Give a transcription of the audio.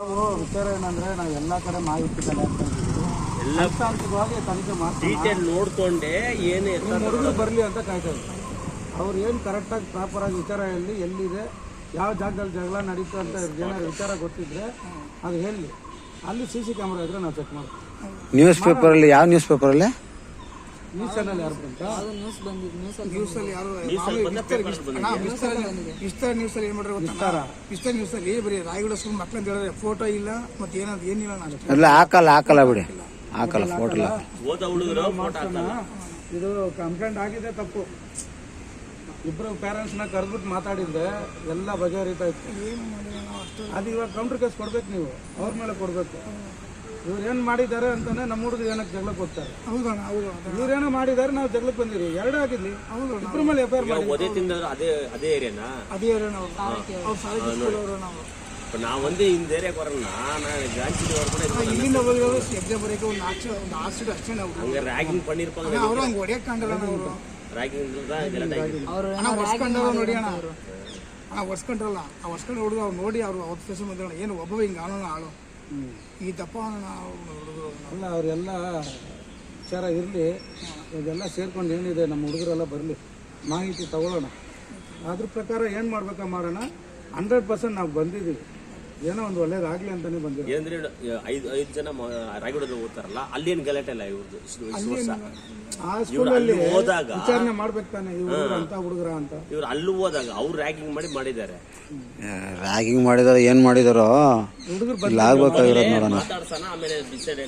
ನಾವು ವಿಚಾರ ಏನಂದ್ರೆ ನಾವು ಎಲ್ಲ ಕಡೆ ಮಾಹಿತಿ ಹಂತವಾಗಿ ತನಿಖೆ ಮಾಡ್ತೀವಿ, ನೋಡ್ಕೊಂಡೆ ಏನು ಹುಡುಗರು ಬರಲಿ ಅಂತ ಕಾಯ್ತಾ ಇದ್ದೀವಿ. ಅವ್ರು ಏನು ಕರೆಕ್ಟಾಗಿ ಪ್ರಾಪರಾಗಿ ವಿಚಾರ ಎಲ್ಲಿದೆ, ಯಾವ ಜಾಗದಲ್ಲಿ ಜಗಳ ನಡೀತು ಅಂತ ಏನಾದ್ರು ವಿಚಾರ ಗೊತ್ತಿದ್ರೆ ಅದು ಹೇಳಿ. ಅಲ್ಲಿ CC ಕ್ಯಾಮ್ರಾ ಇದ್ರೆ ನಾವು ಚೆಕ್ ಮಾಡ್ತೀವಿ. ನ್ಯೂಸ್ ಪೇಪರಲ್ಲಿ ಯಾವ ನ್ಯೂಸ್ ಪೇಪರಲ್ಲಿ ನ್ಯೂಸ್ ಚಾನಲ್ ಯಾರು ಬಂತ ನ್ಯೂಸಲ್ಲಿ ಯಾರು ವಿಸ್ತಾರ ನ್ಯೂಸಲ್ಲಿ ಏನು ಮಾಡ್ರೆ ವಿಸ್ತಾರ ನ್ಯೂಸಲ್ಲಿ ಬರೀ ರಾಯಗಢ ಸ್ಕೂಲ್ ಮಕ್ಳು ಅಂತ ಹೇಳಿದ್ರೆ ಫೋಟೋ ಇಲ್ಲ ಮತ್ತೆ ಏನಿಲ್ಲ ನಾನು ಎಲ್ಲ ಹಾಕಲ್ಲ ಬಿಡಿ, ಹಾಕಲ್ಲ ಫೋಟೋ ಇಲ್ಲ. ಇದು ಕಂಪ್ಲೇಂಟ್ ಆಗಿದೆ, ತಪ್ಪು. ಇಬ್ಬರು ಪೇರೆಂಟ್ಸ್ನ ಕರೆದ್ಬಿಟ್ಟು ಮಾತಾಡಿದ್ರೆ ಎಲ್ಲ ಬಗೆಹರಿತಾ ಇತ್ತು. ಅದು ಇವಾಗ ಕೌಂಟರ್ ಕೇಸ್ ಕೊಡ್ಬೇಕು, ನೀವು ಅವ್ರ ಮೇಲೆ ಕೊಡ್ಬೇಕು. ಇವ್ರು ಏನು ಮಾಡಿದ್ದಾರೆ ಅಂತಾನೆ ನಮ್ಮ ಹುಡುಗರು ಏನಕ್ಕೆ ಜಗಳಕ್ಕೆ ಹೋಗ್ತಾರೆ. ಇವ್ರೇನೋ ಮಾಡಿದ್ದಾರೆ, ನಾವು ಜಗಳಕ್ಕೆ ಬಂದಿರಿ, ಎರಡೇ ಆಗಿರ್ಲಿ. ಇಬ್ಬರ ಮೇಲೆ FIR ಮಾಡಿ. ಅದೇ ಏರಿಯಾನಾ? ಅದೇ ನಾವು ಒಂದೇ இந்த ஏரியாக்கு வரேன்னா நான் ஜான்சில வர கூட ಇಲ್ಲಿಂದ ಹೋಗಿರೋದು ಎಕ್ಸಾಮ್ ಬರೆಯಕ್ಕೆ ಒಂದು 4 ಸೀಟ್ ಅಷ್ಟೇ. ನಾವು அங்க ராகிங் பண்ணிருப்பாங்க. ಅವರು ಹಂಗೆ ಹೊಡೆಯಕ್ಕೆ ಕಾಣಲ್ಲ. ಅವರು ರಾಗಿಂಗ್ தான் ಇದೆಲ್ಲ ರಾಗಿಂಗ್. ಅಣ್ಣ ವರ್ಷಕೊಂಡವ್ರು ನೋಡಿ ಅಣ್ಣ, ವರ್ಷಕೊಂಡ್ರಲ್ಲ. ಆ ವರ್ಷಕೊಂಡ ಹುಡುಗ ಅವ್ರು ನೋಡಿ ಅವರು ಅವತ್ತು ಸ್ಟೇಷನ್ ಬಂದ ಏನು ಒಬ್ಬ ಹಿಂಗೆ ಆಳು ಈ ದಪ್ಪ ಹುಡುಗರು ಅಲ್ಲ. ಅವರೆಲ್ಲ ವಿಚಾರ ಇರಲಿ, ಇದೆಲ್ಲ ಸೇರ್ಕೊಂಡು ಏನಿದೆ ನಮ್ಮ ಹುಡುಗರೆಲ್ಲ ಬರಲಿ, ಮಾಹಿತಿ ತಗೊಳ್ಳೋಣ. ಅದ್ರ ಪ್ರಕಾರ ಏನು ಮಾಡ್ಬೇಕಾ ಮಾಡೋಣ. 100% ನಾವು ಬಂದಿದ್ದೀವಿ, ಏನೋ ಒಂದು ಒಳ್ಳೇದಾಗಲಿ ಅಂತಲೇ ಬಂದಿದ್ದೀವಿ. ಏನಂದ್ರೆ ಐದು ಜನ ರಾಯಗಢದಲ್ಲಿ ಓದ್ತಾರಲ್ಲ, ಅಲ್ಲೇನು ಗಲಾಟೆ ಇಲ್ಲ ಇವ್ರದ್ದು. ಆ ಸ್ಕೂಲಲ್ಲಿ ಹೋದಾಗ ವಿಚಾರಣೆ ಮಾಡ್ಬೇಕು ತಾನೆ, ಇವ್ರು ಅಂತ ಹುಡುಗರ ಅಂತ. ಇವ್ರು ಅಲ್ಲೂ ಹೋದಾಗ ಅವ್ರು ರ್ಯಾಗಿಂಗ್ ಮಾಡಿದ್ದಾರೆ. ರ್ಯಾಗಿಂಗ್ ಮಾಡಿದಾರೋ ಏನ್ ಮಾಡಿದಾರೋ ಹುಡುಗರು ಇಲ್ಲ ಆಗ್ಬೇಕಾಗಿರೋದು ನೋಡೋಣ. ಮಾತಾಡ್ಸೋಣ, ಆಮೇಲೆ ಡಿಸೈಡ್